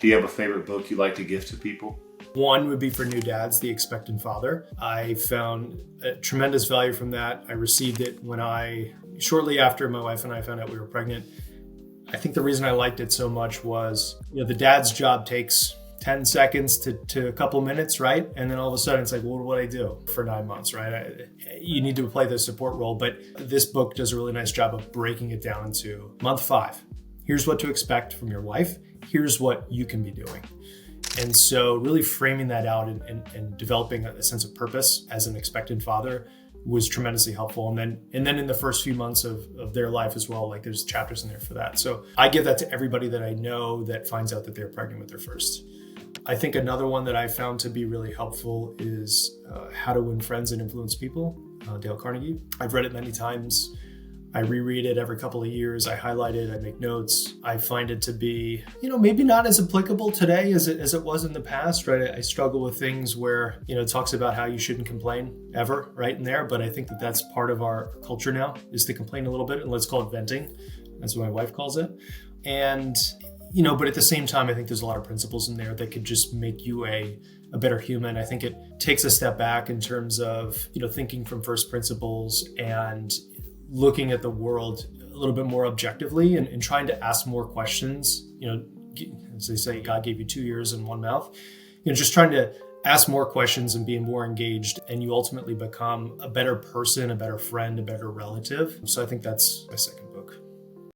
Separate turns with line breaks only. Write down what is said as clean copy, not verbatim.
Do you have a favorite book you like to gift to people?
One would be for new dads, The Expectant Father. I found a tremendous value from that. I received it shortly after my wife and I found out we were pregnant. I think the reason I liked it so much was, the dad's job takes 10 seconds to a couple minutes, right? And then all of a sudden it's like, well, what do I do for 9 months, right? You need to play the support role, but this book does a really nice job of breaking it down into month 5. Here's what to expect from your wife. Here's what you can be doing. And so really framing that out and developing a sense of purpose as an expectant father was tremendously helpful. And then in the first few months of their life as well, like there's chapters in there for that. So I give that to everybody that I know that finds out that they're pregnant with their first. I think another one that I found to be really helpful is How to Win Friends and Influence People, Dale Carnegie. I've read it many times. I reread it every couple of years. I highlight it, I make notes. I find it to be, maybe not as applicable today as it was in the past, right? I struggle with things where, it talks about how you shouldn't complain ever, right in there. But I think that that's part of our culture now, is to complain a little bit, and let's call it venting. That's what my wife calls it. And, but at the same time, I think there's a lot of principles in there that could just make you a better human. I think it takes a step back in terms of, thinking from first principles and looking at the world a little bit more objectively and trying to ask more questions. As they say, God gave you 2 ears and 1 mouth. Just trying to ask more questions and being more engaged, and you ultimately become a better person, a better friend, a better relative. So I think that's my second